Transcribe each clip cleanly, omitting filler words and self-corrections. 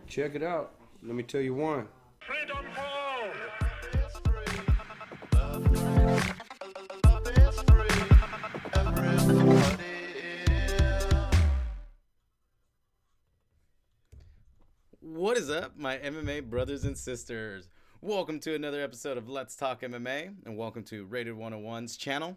Check it out. Let me tell you one. Freedom for all! What is up, my MMA brothers and sisters? Welcome to another episode of Let's Talk MMA, and welcome to Rated 101's channel.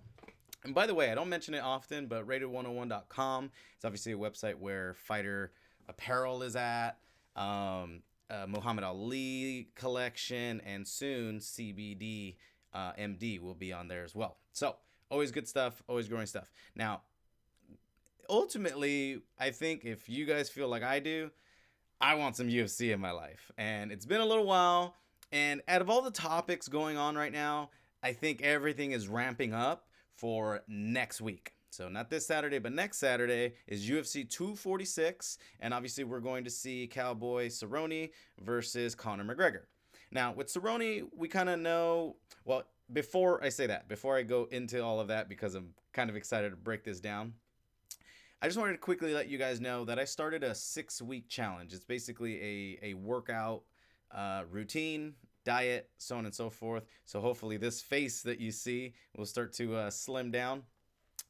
And by the way, I don't mention it often, but rated101.com is obviously a website where fighter apparel is at, Muhammad Ali collection, and soon CBD MD will be on there as well. So, always good stuff, always growing stuff. Now, ultimately, I think if you guys feel like I do, I want some UFC in my life. And it's been a little while, and out of all the topics going on right now, I think everything is ramping up for next week. So not this Saturday, but next Saturday is UFC 246, and obviously we're going to see Cowboy Cerrone versus Conor McGregor. Now, with Cerrone, we kind of know, well, before I say that, before I go into all of that, because I'm kind of excited to break this down, I just wanted to quickly let you guys know that I started a 6-week challenge. It's basically a workout routine, diet, so on and so forth. So hopefully this face that you see will start to slim down.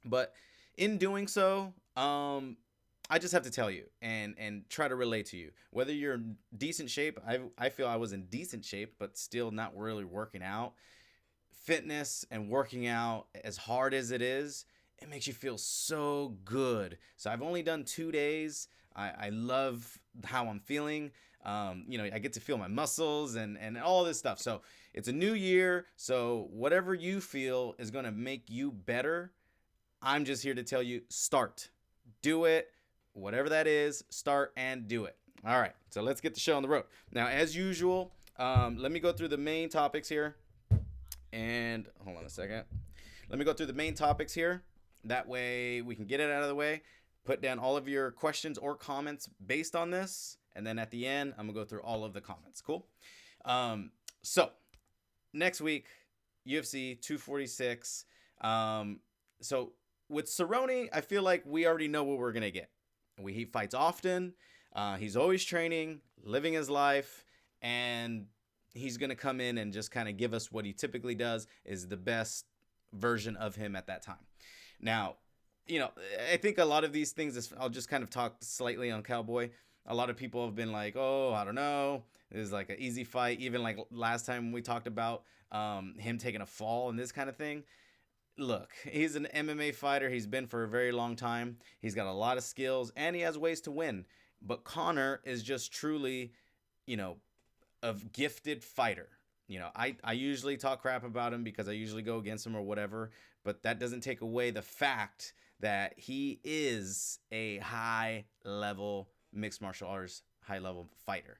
But in doing so, I just have to tell you and try to relate to you. Whether you're in decent shape, I feel I was in decent shape, but still not really working out. Fitness and working out, as hard as it is, it makes you feel so good. So I've only done 2 days. I love how I'm feeling. I get to feel my muscles and all this stuff. So it's a new year. So whatever you feel is going to make you better, I'm just here to tell you, start. Do it. Whatever that is, start and do it. All right. So let's get the show on the road. Now, as usual, let me go through the main topics here. And hold on a second. Let me go through the main topics here. That way we can get it out of the way. Put down all of your questions or comments based on this. And then at the end, I'm going to go through all of the comments. Cool? So, next week, UFC 246. So, with Cerrone, I feel like we already know what we're going to get. He fights often. He's always training, living his life. And he's going to come in and just kind of give us what he typically does, is the best version of him at that time. Now, I think a lot of these things, I'll just kind of talk slightly on Cowboy. A lot of people have been like, oh, I don't know. It was like an easy fight. Even like last time we talked about him taking a fall and this kind of thing. Look, he's an MMA fighter. He's been for a very long time. He's got a lot of skills, and he has ways to win. But Conor is just truly, a gifted fighter. I usually talk crap about him because I usually go against him or whatever. But that doesn't take away the fact that he is a high-level mixed martial arts, high-level fighter.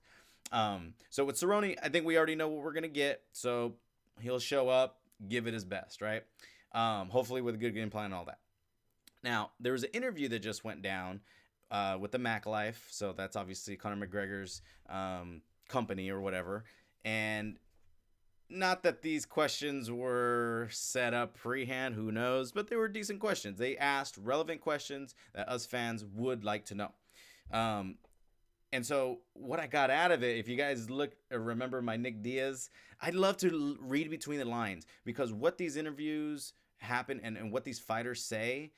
So with Cerrone, I think we already know what we're going to get. So he'll show up, give it his best, right? Hopefully with a good game plan and all that. Now, there was an interview that just went down with the Mac Life. So that's obviously Conor McGregor's company or whatever. And not that these questions were set up freehand, who knows, but they were decent questions. They asked relevant questions that us fans would like to know. And so what I got out of it, if you guys remember my Nick Diaz, I'd love to read between the lines, because what these interviews happen and what these fighters say,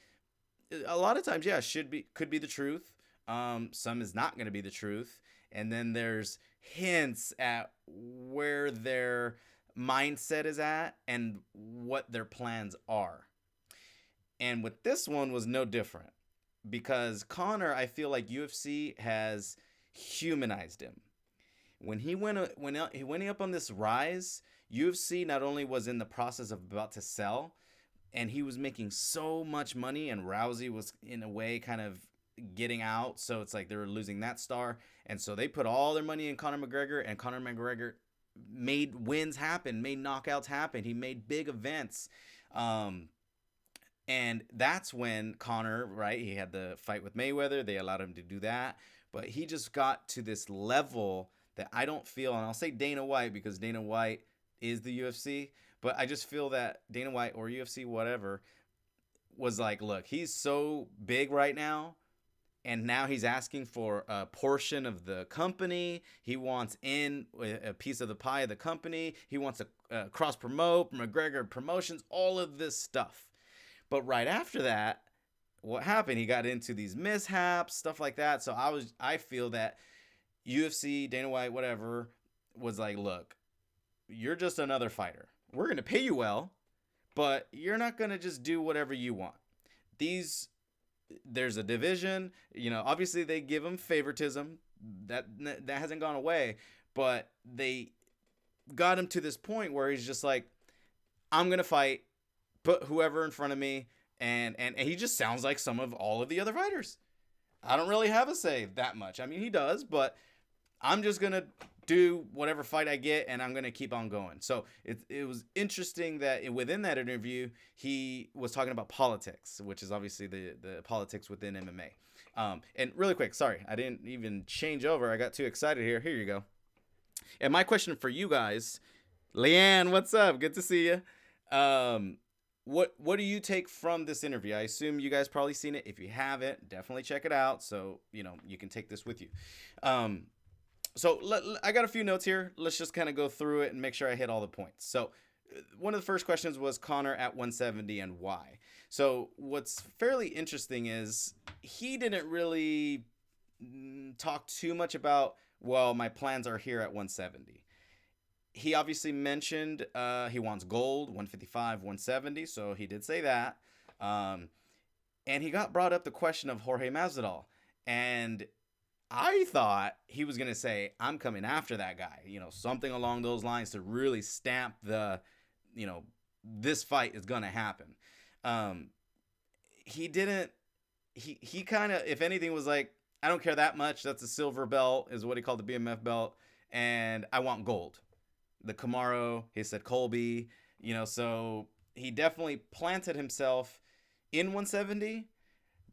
a lot of times, yeah, could be the truth. Some is not going to be the truth. And then there's hints at where their mindset is at and what their plans are. And with this one was no different, because Conor, I feel like UFC has humanized him. When he went up on this rise, UFC not only was in the process of about to sell, and he was making so much money, and Rousey was in a way kind of getting out, so it's like they were losing that star, and so they put all their money in Conor McGregor, and Conor McGregor made wins happen, made knockouts happen. He made big events. And that's when Conor, right, he had the fight with Mayweather. They allowed him to do that. But he just got to this level that I don't feel, and I'll say Dana White because Dana White is the UFC, but I just feel that Dana White or UFC, whatever, was like, look, he's so big right now. and now he's asking for a portion of the company. He wants in a piece of the pie of the company. He wants to cross promote McGregor promotions, all of this stuff. But right after that, what happened? He got into these mishaps, stuff like that. So I feel that UFC, Dana White, whatever, was like, look, you're just another fighter. We're going to pay you well, but you're not going to just do whatever you want. There's a division, obviously they give him favoritism. That hasn't gone away, but they got him to this point where he's just like, I'm going to fight, put whoever in front of me, and he just sounds like all of the other fighters. I don't really have a say that much. I mean, he does, but I'm just going to do whatever fight I get, and I'm going to keep on going. So it was interesting that within that interview, he was talking about politics, which is obviously the politics within MMA. And really quick, sorry, I didn't even change over. I got too excited here. Here you go. And my question for you guys, Leanne, what's up? Good to see you. What do you take from this interview? I assume you guys probably seen it. If you haven't, definitely check it out. So, you can take this with you. So I got a few notes here. Let's just kind of go through it and make sure I hit all the points. So one of the first questions was Conor at 170 and why. So what's fairly interesting is he didn't really talk too much about, well, my plans are here at 170. He obviously mentioned he wants gold, 155, 170. So he did say that. And he got brought up the question of Jorge Masvidal. And I thought he was going to say, I'm coming after that guy, something along those lines to really stamp this fight is going to happen. He didn't, he kind of, if anything, was like, I don't care that much. That's a silver belt is what he called the BMF belt. And I want gold. The Kamaru, he said Colby, so he definitely planted himself in 170,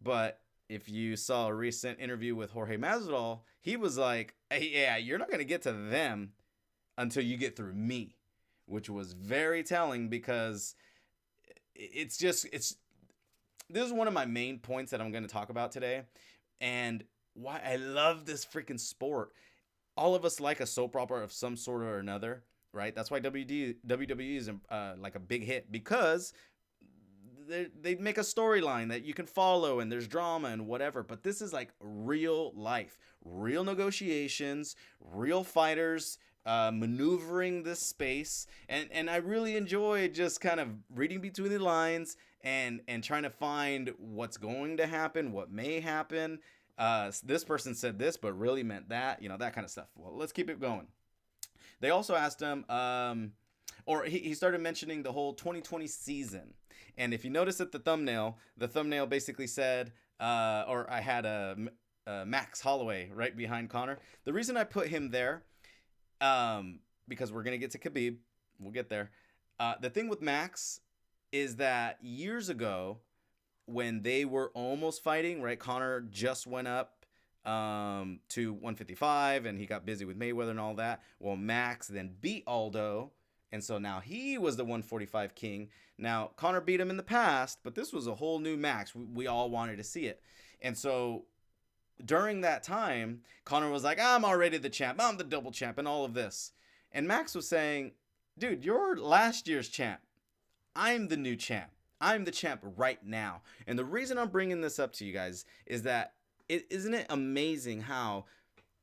but if you saw a recent interview with Jorge Masvidal, he was like, hey, yeah, you're not going to get to them until you get through me, which was very telling because this is one of my main points that I'm going to talk about today and why I love this freaking sport. All of us like a soap opera of some sort or another, right? That's why WWE is like a big hit because they make a storyline that you can follow and there's drama and whatever, but this is like real life, real negotiations, real fighters maneuvering this space, and I really enjoy just kind of reading between the lines and trying to find what's going to happen, what may happen. This person said this but really meant that, that kind of stuff. Well, let's keep it going. They also asked him or he started mentioning the whole 2020 season. And if you notice at the thumbnail basically said, or I had a Max Holloway right behind Conor. The reason I put him there, because we're going to get to Khabib. We'll get there. The thing with Max is that years ago, when they were almost fighting, right? Conor just went up to 155, and he got busy with Mayweather and all that. Well, Max then beat Aldo. And so now he was the 145 king. Now, Conor beat him in the past, but this was a whole new Max. We all wanted to see it. And so during that time, Conor was like, I'm already the champ. I'm the double champ and all of this. And Max was saying, dude, you're last year's champ. I'm the new champ. I'm the champ right now. And the reason I'm bringing this up to you guys is that isn't it amazing how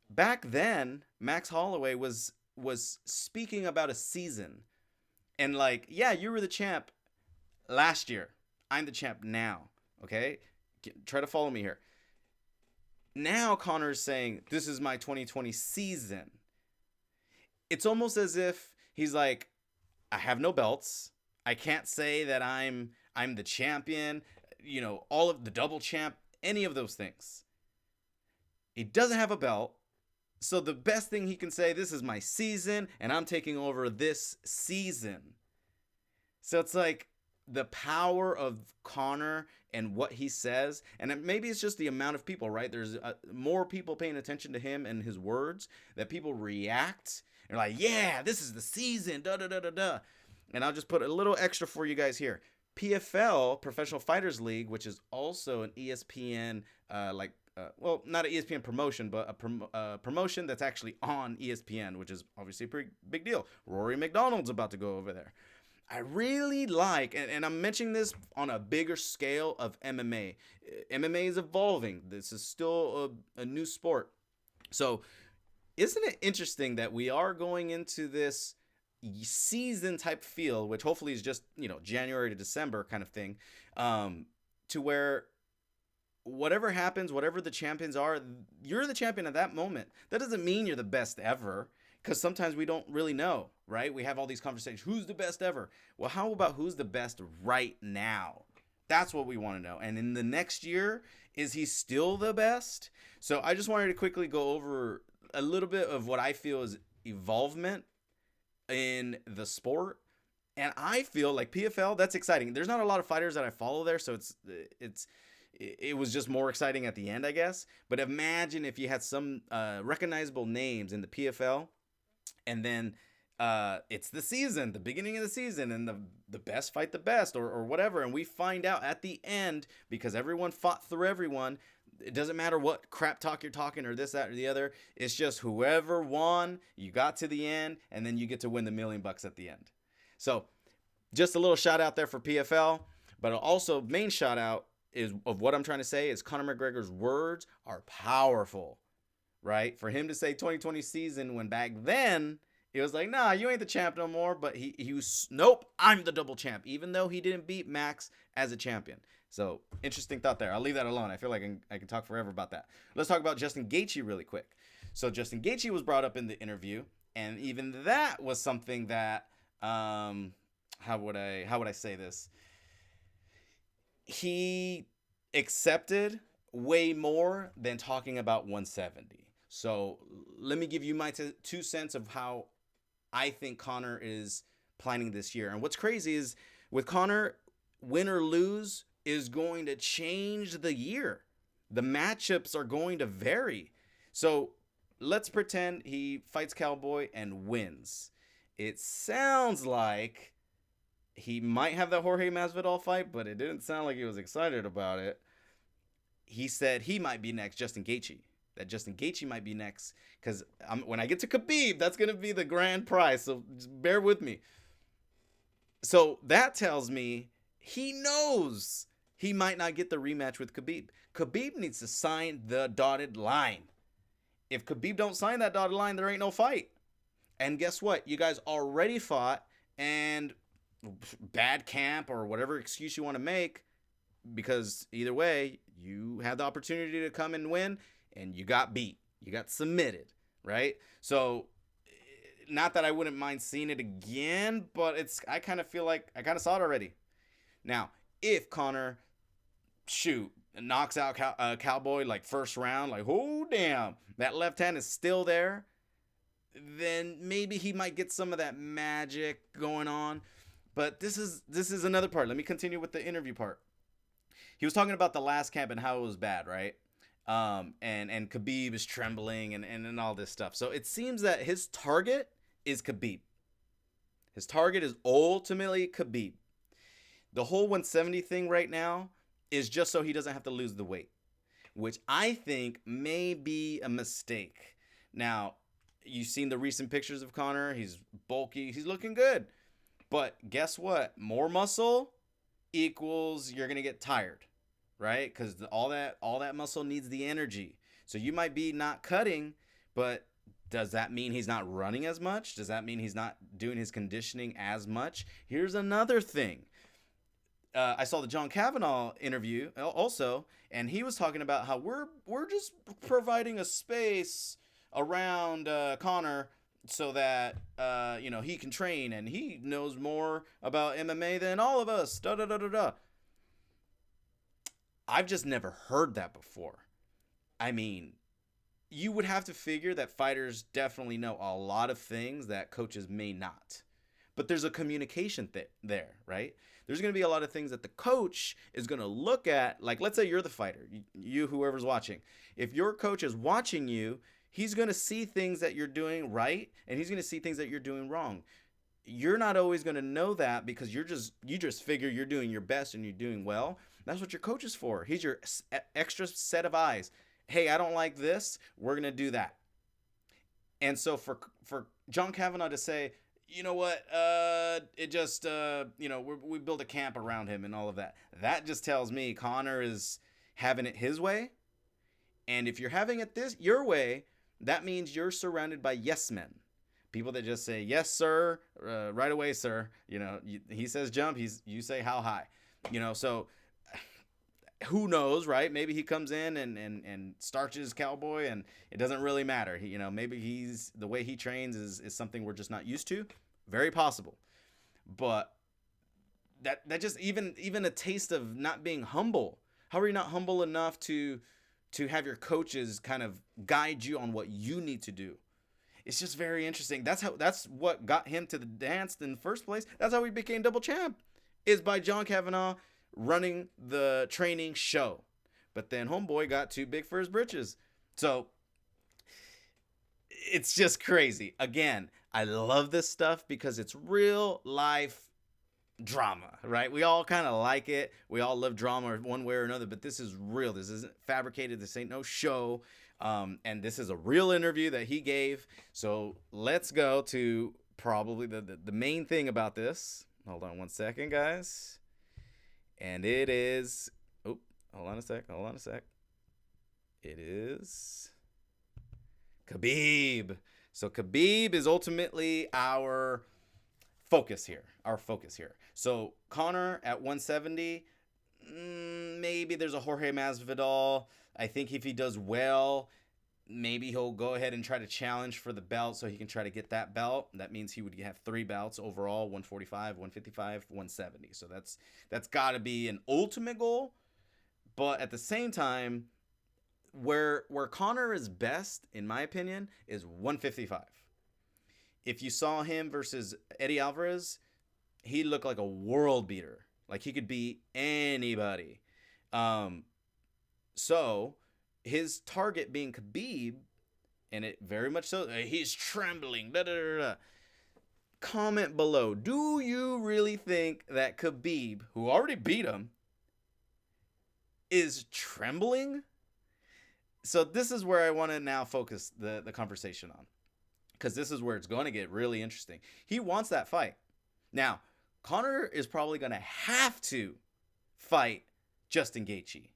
back then Max Holloway was speaking about a season and like, yeah, you were the champ last year. I'm the champ now. Okay. Try to follow me here. Now Conor's saying, this is my 2020 season. It's almost as if he's like, I have no belts. I can't say that I'm the champion, all of the double champ, any of those things. He doesn't have a belt. So the best thing he can say, this is my season and I'm taking over this season. So it's like the power of Conor and what he says. And maybe it's just the amount of people, right? There's more people paying attention to him and his words that people react. They're like, yeah, this is the season. Da, da, da, da, da. And I'll just put a little extra for you guys here. PFL, Professional Fighters League, which is also an ESPN, well, not an ESPN promotion, but a promotion that's actually on ESPN, which is obviously a pretty big deal. Rory McDonald's about to go over there. I really like, and I'm mentioning this on a bigger scale of MMA. MMA is evolving. This is still a new sport. So isn't it interesting that we are going into this season type feel, which hopefully is just, January to December kind of thing, to where whatever happens, whatever the champions are, you're the champion at that moment. That doesn't mean you're the best ever, because sometimes we don't really know, right? We have all these conversations. Who's the best ever? Well, how about who's the best right now? That's what we want to know. And in the next year, is he still the best? So I just wanted to quickly go over a little bit of what I feel is evolvement in the sport. And I feel like PFL, that's exciting. There's not a lot of fighters that I follow there, so it was just more exciting at the end, I guess. But imagine if you had some recognizable names in the PFL, and then it's the season, the beginning of the season, and the best fight the best, or whatever, and we find out at the end, because everyone fought through everyone. It doesn't matter what crap talk you're talking or this, that, or the other. It's just whoever won, you got to the end, and then you get to win the $1 million at the end. So just a little shout out there for PFL, but also main shout out is of what I'm trying to say is Conor McGregor's words are powerful, right? For him to say 2020 season when back then it was like, nah, you ain't the champ no more. But he was, nope, I'm the double champ, even though he didn't beat Max as a champion. So interesting thought there. I'll leave that alone. I feel like I can talk forever about that. Let's talk about Justin Gaethje really quick. So Justin Gaethje was brought up in the interview, and even that was something that, how would I say this? He accepted way more than talking about 170. So let me give you my 2 cents of how I think Conor is planning this year. And what's crazy is with Conor, win or lose is going to change the year. The matchups are going to vary. So let's pretend he fights Cowboy and wins. It sounds like he might have that Jorge Masvidal fight, but it didn't sound like he was excited about it. He said he might be next, Justin Gaethje. That Justin Gaethje might be next, because when I get to Khabib, that's going to be the grand prize. So just bear with me. So that tells me he knows he might not get the rematch with Khabib. Khabib needs to sign the dotted line. If Khabib don't sign that dotted line, there ain't no fight. And guess what? You guys already fought, and bad camp or whatever excuse you want to make, because either way, you had the opportunity to come and win, and you got beat. You got submitted, right? So, not that I wouldn't mind seeing it again, but I kind of feel like I kind of saw it already. Now, if Conor, knocks out Cowboy like first round, like, oh, damn, that left hand is still there, then maybe he might get some of that magic going on. But this is another part. Let me continue with the interview part. He was talking about the last camp and how it was bad, right? And Khabib is trembling and all this stuff. So it seems that his target is Khabib. His target is ultimately Khabib. The whole 170 thing right now is just so he doesn't have to lose the weight, which I think may be a mistake. Now, you've seen the recent pictures of Conor. He's bulky. He's looking good. But guess what? More muscle equals you're going to get tired, right? Because all that muscle needs the energy. So you might be not cutting, but does that mean he's not running as much? Does that mean he's not doing his conditioning as much? Here's another thing. I saw the John Kavanaugh interview also, and he was talking about how we're just providing a space around Conor so that he can train, and he knows more about MMA than all of us. Da da da da da. I've just never heard that before. I mean, you would have to figure that fighters definitely know a lot of things that coaches may not. But there's a communication there, right? There's going to be a lot of things that the coach is going to look at. Like, let's say you're the fighter, you whoever's watching. If your coach is watching you, he's going to see things that you're doing right, and he's going to see things that you're doing wrong. you're not always going to know that because you just figure you're doing your best and you're doing well. That's what your coach is for. He's your extra set of eyes. Hey, I don't like this. We're going to do that. And so for John Kavanagh to say, you know what, it just, we build a camp around him and all of that. That just tells me Conor is having it his way. And if you're having it your way, that means you're surrounded by yes men. People that just say, yes, sir, right away, sir. He says jump, you say how high. So who knows, right? Maybe he comes in and starches Cowboy and it doesn't really matter. Maybe the way he trains is something we're just not used to. Very possible. But that just even a taste of not being humble. How are you not humble enough to have your coaches kind of guide you on what you need to do? It's just very interesting. That's what got him to the dance in the first place. That's how he became double champ, is by John Kavanagh running the training show. But then homeboy got too big for his britches. So it's just crazy. Again, I love this stuff because it's real life drama, right? We all kind of like it. We all love drama one way or another, but this is real. This isn't fabricated. This ain't no show. And this is a real interview that he gave. So let's go to probably the main thing about this. Hold on one second, guys. And it is, hold on a sec. It is Khabib. So Khabib is ultimately our focus here. So Conor at 170, maybe there's a Jorge Masvidal. I think if he does well, maybe he'll go ahead and try to challenge for the belt so he can try to get that belt. That means he would have 3 belts overall, 145, 155, 170. So that's got to be an ultimate goal. But at the same time, where Conor is best, in my opinion, is 155. If you saw him versus Eddie Alvarez, he looked like a world beater. Like he could beat anybody. So his target being Khabib, and it very much so, he's trembling. Comment below. Do you really think that Khabib, who already beat him, is trembling? So this is where I want to now focus the conversation on, because this is where it's going to get really interesting. He wants that fight. Now, Conor is probably going to have to fight Justin Gaethje,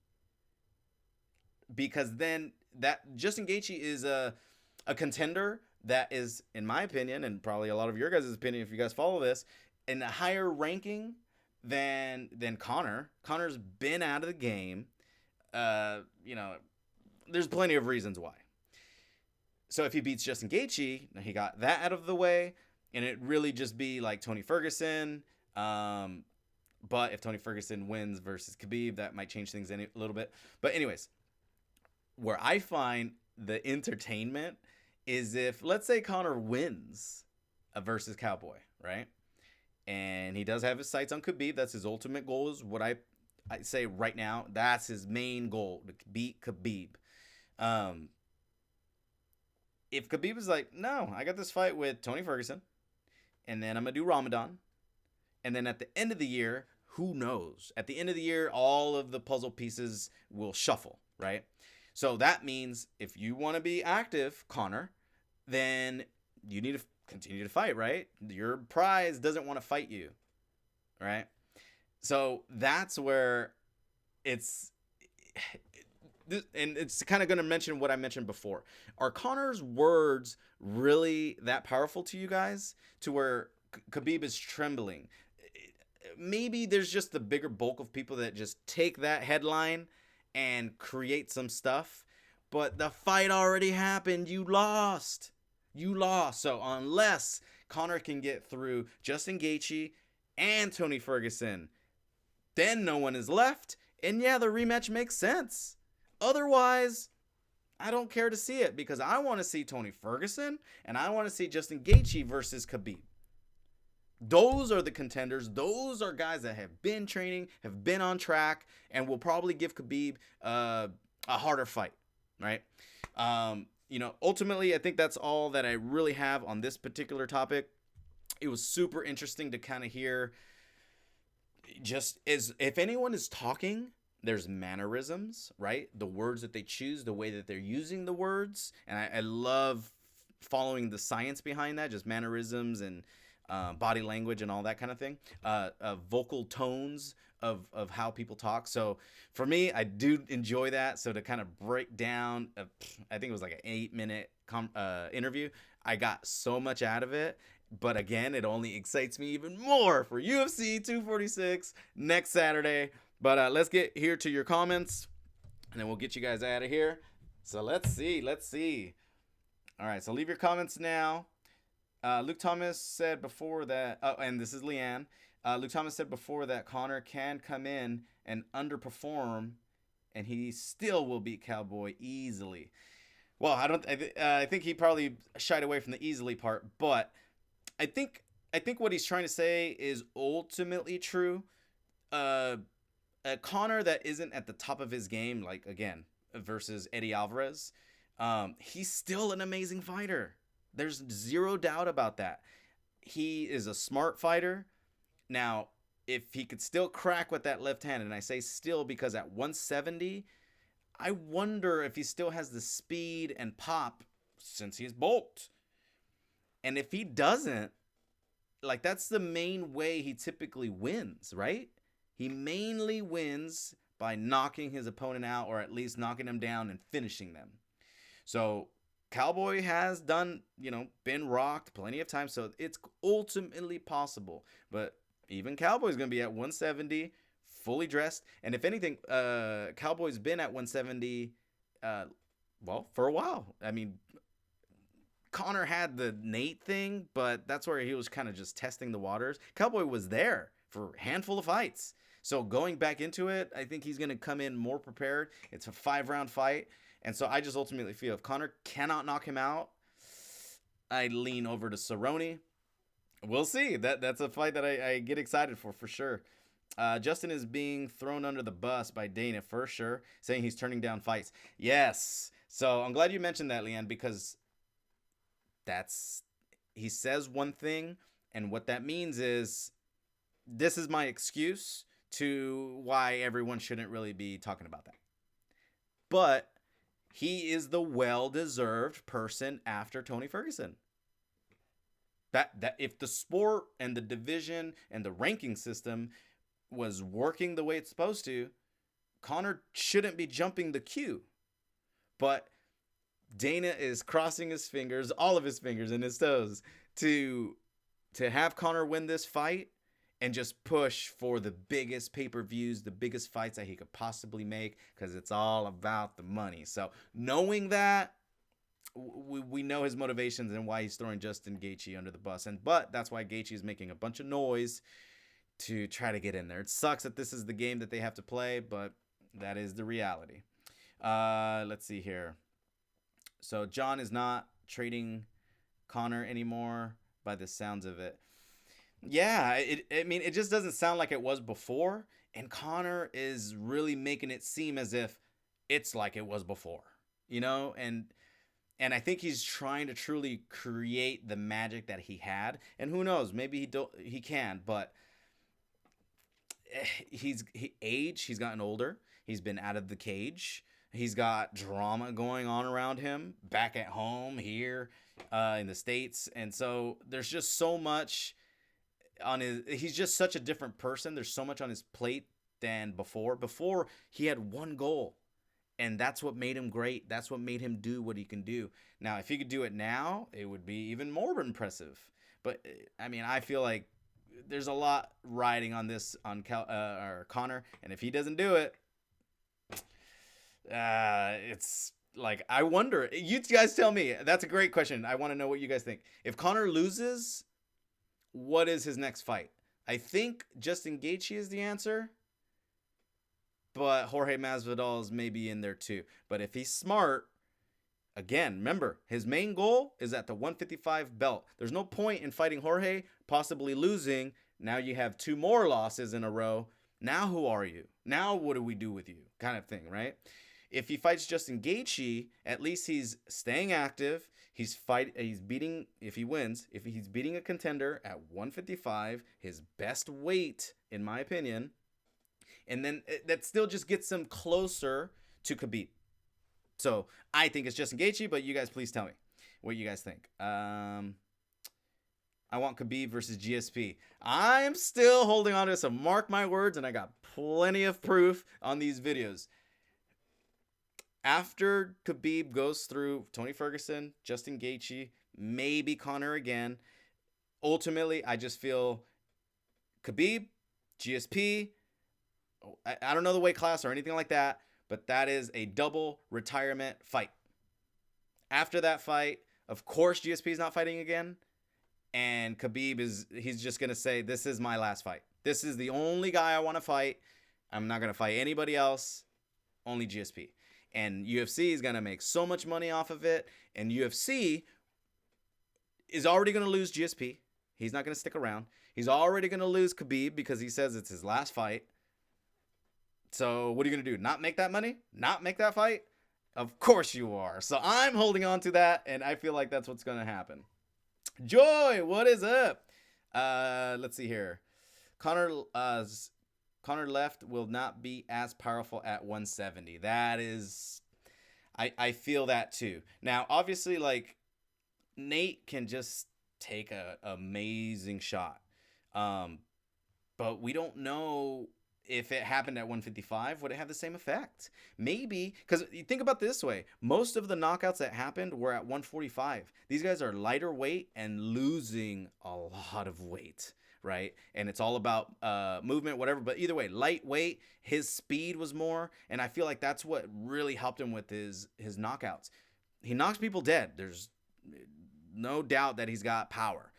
because then that Justin Gaethje is a contender that is, in my opinion, and probably a lot of your guys' opinion if you guys follow this, in a higher ranking than Conor. Conor's been out of the game. There's plenty of reasons why. So if he beats Justin Gaethje, he got that out of the way, and it really just be like Tony Ferguson. But if Tony Ferguson wins versus Khabib, that might change things a little bit. But anyways, where I find the entertainment is if, let's say, Conor wins versus Cowboy, right? And he does have his sights on Khabib. That's his ultimate goal, is what I say right now. That's his main goal, to beat Khabib. If Khabib is like, no, I got this fight with Tony Ferguson, and then I'm going to do Ramadan, and then at the end of the year, who knows? At the end of the year, all of the puzzle pieces will shuffle, right? So that means if you want to be active, Conor, then you need to continue to fight, right? Your prize doesn't want to fight you, right? So that's where it's... And it's kind of going to mention what I mentioned before. Are Conor's words really that powerful to you guys, to where Khabib is trembling? Maybe there's just the bigger bulk of people that just take that headline and create some stuff. But the fight already happened. You lost. So unless Conor can get through Justin Gaethje and Tony Ferguson, then no one is left. And yeah, the rematch makes sense. Otherwise, I don't care to see it, because I want to see Tony Ferguson and I want to see Justin Gaethje versus Khabib. Those are the contenders. Those are guys that have been training, have been on track, and will probably give Khabib a harder fight, right? Ultimately, I think that's all that I really have on this particular topic. it was super interesting to kind of hear, just as if anyone is talking, there's mannerisms, right? The words that they choose, the way that they're using the words. And I love following the science behind that, just mannerisms and body language and all that kind of thing. Vocal tones of how people talk. So for me, I do enjoy that. So to kind of break down, I think it was like an 8-minute interview. I got so much out of it. But again, it only excites me even more for UFC 246 next Saturday. But let's get here to your comments, and then we'll get you guys out of here. So let's see. All right, so leave your comments now. Luke Thomas said before that, and this is Leanne. Luke Thomas said before that Conor can come in and underperform, and he still will beat Cowboy easily. Well, I think he probably shied away from the easily part, but I think what he's trying to say is ultimately true. A Conor that isn't at the top of his game, like again versus Eddie Alvarez, he's still an amazing fighter. There's zero doubt about that. He is a smart fighter. Now, if he could still crack with that left hand, and I say still because at 170, I wonder if he still has the speed and pop since he's bulked. And if he doesn't, like, that's the main way he typically wins, right? He mainly wins by knocking his opponent out, or at least knocking them down and finishing them. So Cowboy has done, been rocked plenty of times, so it's ultimately possible. But even Cowboy's going to be at 170, fully dressed. And if anything, Cowboy's been at 170, for a while. I mean, Conor had the Nate thing, but that's where he was kind of just testing the waters. Cowboy was there for a handful of fights. So going back into it, I think he's going to come in more prepared. It's a 5-round fight. And so I just ultimately feel if Conor cannot knock him out, I lean over to Cerrone. We'll see. That's a fight that I get excited for sure. Justin is being thrown under the bus by Dana for sure, saying he's turning down fights. Yes. So I'm glad you mentioned that, Leanne, because he says one thing, and what that means is this is my excuse to why everyone shouldn't really be talking about that. But he is the well-deserved person after Tony Ferguson. That if the sport and the division and the ranking system was working the way it's supposed to, Conor shouldn't be jumping the queue. But Dana is crossing his fingers, all of his fingers and his toes, to have Conor win this fight and just push for the biggest pay-per-views, the biggest fights that he could possibly make, because it's all about the money. So knowing that, we know his motivations and why he's throwing Justin Gaethje under the bus. But that's why Gaethje is making a bunch of noise to try to get in there. It sucks that this is the game that they have to play, but that is the reality. Let's see here. So John is not trading Conor anymore by the sounds of it. Yeah, it just doesn't sound like it was before. And Conor is really making it seem as if it's like it was before, And I think he's trying to truly create the magic that he had. And who knows, maybe he can, but he's gotten older. He's been out of the cage. He's got drama going on around him back at home here in the States. And so there's just so much he's just such a different person. There's so much on his plate than before. Before, he had one goal, and that's what made him great. That's what made him do what he can do. Now, if he could do it now, it would be even more impressive. But, I mean, I feel like there's a lot riding on this on Conor, and if he doesn't do it, it's like, I wonder. You guys tell me. That's a great question. I want to know what you guys think. If Conor loses, what is his next fight? I think Justin Gaethje is the answer, but Jorge Masvidal is maybe in there too. But if he's smart, again, remember, his main goal is at the 155 belt. There's no point in fighting Jorge, possibly losing. Now you have 2 more losses in a row. Now who are you? Now what do we do with you? Kind of thing, right? If he fights Justin Gaethje, at least he's staying active. He's beating, if he wins, if he's beating a contender at 155, his best weight, in my opinion. And then that still just gets him closer to Khabib. So I think it's Justin Gaethje, but you guys please tell me what you guys think. I want Khabib versus GSP. I'm still holding on to this, so mark my words, and I got plenty of proof on these videos. After Khabib goes through Tony Ferguson, Justin Gaethje, maybe Conor again, ultimately, I just feel Khabib, GSP, I don't know the weight class or anything like that, but that is a double retirement fight. After that fight, of course, GSP is not fighting again. And Khabib he's just going to say, this is my last fight. This is the only guy I want to fight. I'm not going to fight anybody else, only GSP. And UFC is going to make so much money off of it. And UFC is already going to lose GSP. He's not going to stick around. He's already going to lose Khabib because he says it's his last fight. So what are you going to do? Not make that money? Not make that fight? Of course you are. So I'm holding on to that, and I feel like that's what's going to happen. Joy, what is up? Let's see here. Conor left will not be as powerful at 170. That is, I feel that too. Now, obviously, like, Nate can just take a amazing shot. But we don't know if it happened at 155, would it have the same effect? Maybe, because you think about it this way. Most of the knockouts that happened were at 145. These guys are lighter weight and losing a lot of weight, right? And it's all about movement, whatever. But either way, lightweight, his speed was more. And I feel like that's what really helped him with his knockouts. He knocks people dead. There's no doubt that he's got power.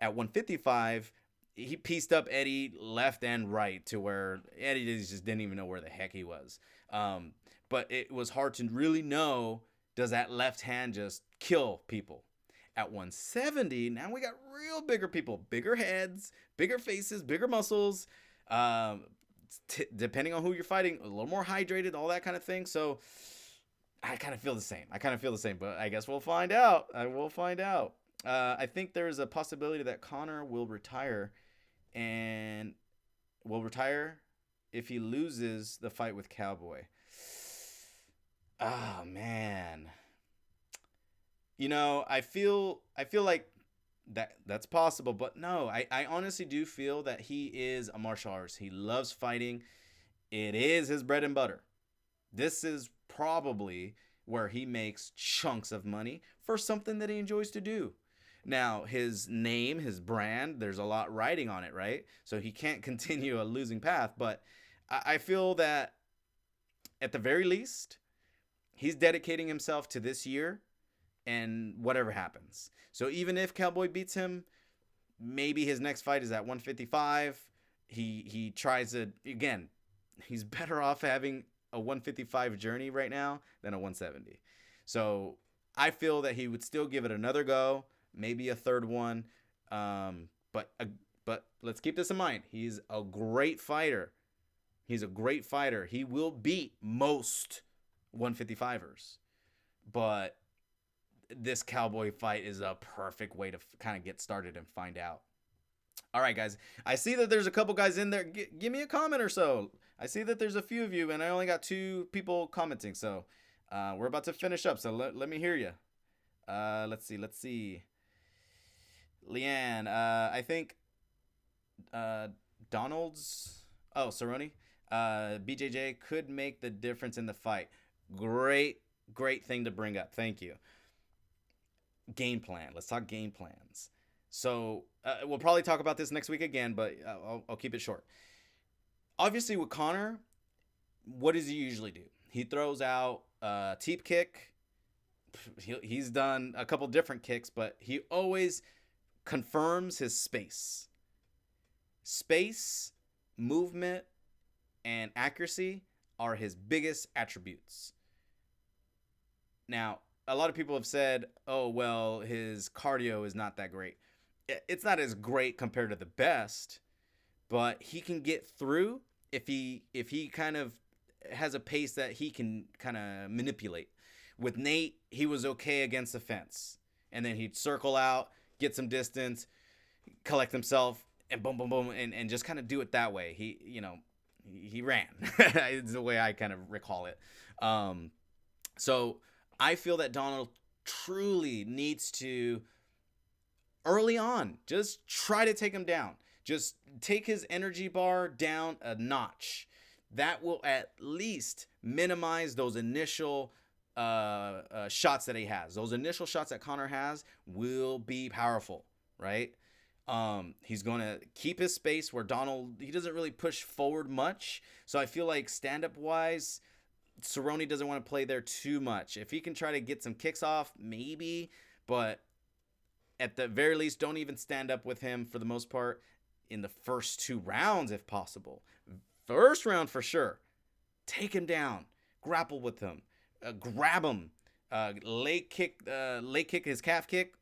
At 155, he pieced up Eddie left and right to where Eddie just didn't even know where the heck he was. But it was hard to really know, does that left hand just kill people? At 170, now we got real bigger people, bigger heads, bigger faces, bigger muscles. Depending on who you're fighting, a little more hydrated, all that kind of thing. So I kind of feel the same. But I guess we'll find out. I think there is a possibility that Conor will retire, and will retire if he loses the fight with Cowboy. Oh man. You know, I feel like that's possible, but no, I honestly do feel that he is a martial artist. He loves fighting. It is his bread and butter. This is probably where he makes chunks of money for something that he enjoys to do. Now, his name, his brand, there's a lot riding on it, right? So he can't continue a losing path. But I feel that at the very least, he's dedicating himself to this year and whatever happens. So even if Cowboy beats him, maybe his next fight is at 155. He tries to, again, he's better off having a 155 journey right now than a 170. So I feel that he would still give it another go. Maybe a third one, but let's keep this in mind. He's a great fighter. He will beat most 155ers, but this Cowboy fight is a perfect way to kind of get started and find out. All right, guys. I see that there's a couple guys in there. Give me a comment or so. I see that there's a few of you, and I only got 2 people commenting. So we're about to finish up. So let me hear you. Let's see. Leanne, I think Donald's, Cerrone, BJJ could make the difference in the fight. Great thing to bring up. Thank you. Game plan. Let's talk game plans. So we'll probably talk about this next week again, but I'll keep it short. Obviously with Conor, what does he usually do? He throws out a teep kick. He's done a couple different kicks, but he always confirms his space. Space, movement, and accuracy are his biggest attributes. Now, a lot of people have said, oh, well, his cardio is not that great. It's not as great compared to the best, but he can get through if he kind of has a pace that he can kind of manipulate. With Nate, he was okay against the fence, and then he'd circle out, get some distance, collect himself, and boom, boom, boom, and just kind of do it that way. He ran. It's the way I kind of recall it. So I feel that Donald truly needs to, early on, just try to take him down. Just take his energy bar down a notch. That will at least minimize those initial shots that he has. Those initial shots that Conor has will be powerful, right? He's going to keep his space where Donald, he doesn't really push forward much. So I feel like stand-up wise, Cerrone doesn't want to play there too much. If he can try to get some kicks off, maybe, but at the very least, don't even stand up with him for the most part in the first 2 rounds if possible. First round for sure. Take him down. Grapple with him. Grab him. Leg kick his calf kick,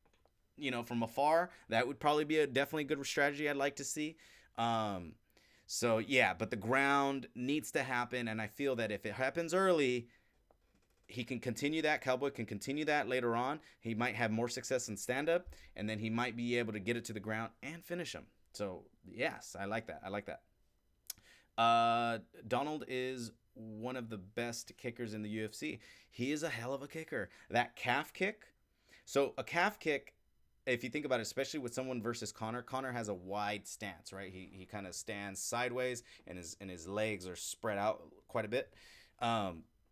from afar. That would probably be a definitely good strategy I'd like to see. So yeah, but the ground needs to happen, and I feel that if it happens early, he can continue that. Cowboy can continue that later on. He might have more success in stand-up, and then he might be able to get it to the ground and finish him. So yes, I like that. Donald is one of the best kickers in the UFC. He is a hell of a kicker. That calf kick. So a calf kick, if you think about it, especially with someone versus Conor has a wide stance, right? He kind of stands sideways, and his legs are spread out quite a bit.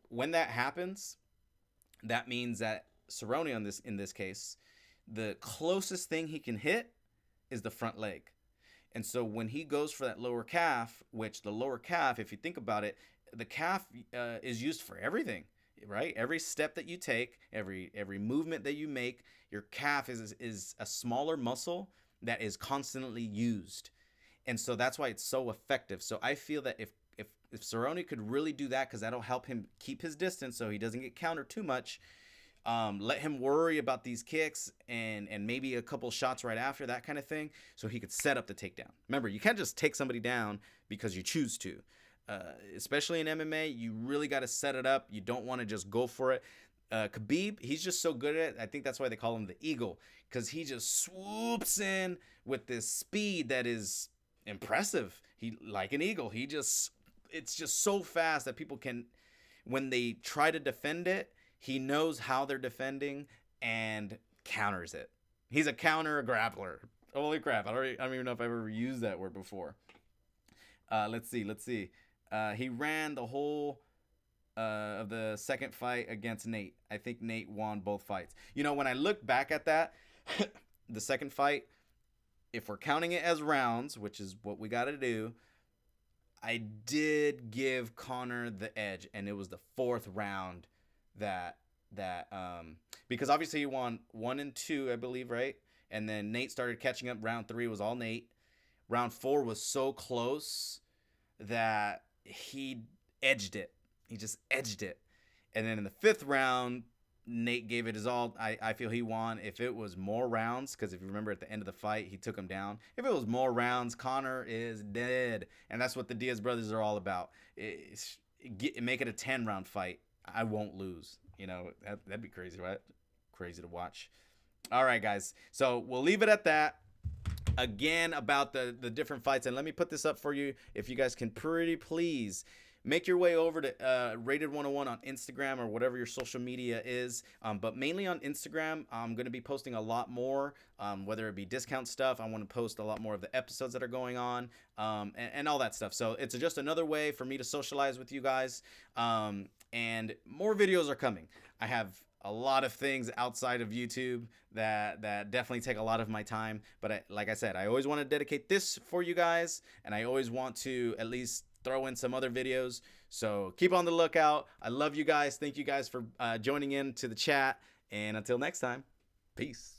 When that happens, that means that Cerrone in this case, the closest thing he can hit is the front leg. And so when he goes for that lower calf, which the lower calf, if you think about it, the calf is used for everything, right? Every step that you take, every movement that you make, your calf is a smaller muscle that is constantly used. And so that's why it's so effective. So I feel that if Cerrone could really do that, because that'll help him keep his distance so he doesn't get countered too much, let him worry about these kicks and maybe a couple shots right after, that kind of thing, so he could set up the takedown. Remember, you can't just take somebody down because you choose to. Especially in MMA, you really got to set it up. You don't want to just go for it. Khabib, he's just so good at it. I think that's why they call him the Eagle, because he just swoops in with this speed that is impressive. He, like an eagle, it's just so fast that people can, when they try to defend it, he knows how they're defending and counters it. He's a counter grappler. Holy crap. I don't even know if I've ever used that word before. Let's see. He ran the whole of the second fight against Nate. I think Nate won both fights. When I look back at that, the second fight, if we're counting it as rounds, which is what we got to do, I did give Conor the edge, and it was the 4th round that because obviously he won 1 and 2, I believe, right? And then Nate started catching up. Round 3 was all Nate. Round 4 was so close that he edged it. He just edged it. And then in the 5th round, Nate gave it his all. I feel he won. If it was more rounds, because if you remember at the end of the fight, he took him down. If it was more rounds, Conor is dead. And that's what the Diaz brothers are all about. Make it a 10-round fight. I won't lose. That'd be crazy, right? Crazy to watch. All right, guys. So we'll leave it at that. Again, about the different fights. And let me put this up for you. If you guys can pretty please make your way over to Rated 101 on Instagram or whatever your social media is. But mainly on Instagram, I'm going to be posting a lot more, whether it be discount stuff. I want to post a lot more of the episodes that are going on and all that stuff. So it's just another way for me to socialize with you guys. And more videos are coming. I have a lot of things outside of YouTube that definitely take a lot of my time. But like I said, I always want to dedicate this for you guys. And I always want to at least throw in some other videos. So keep on the lookout. I love you guys. Thank you guys for joining in to the chat. And until next time, peace.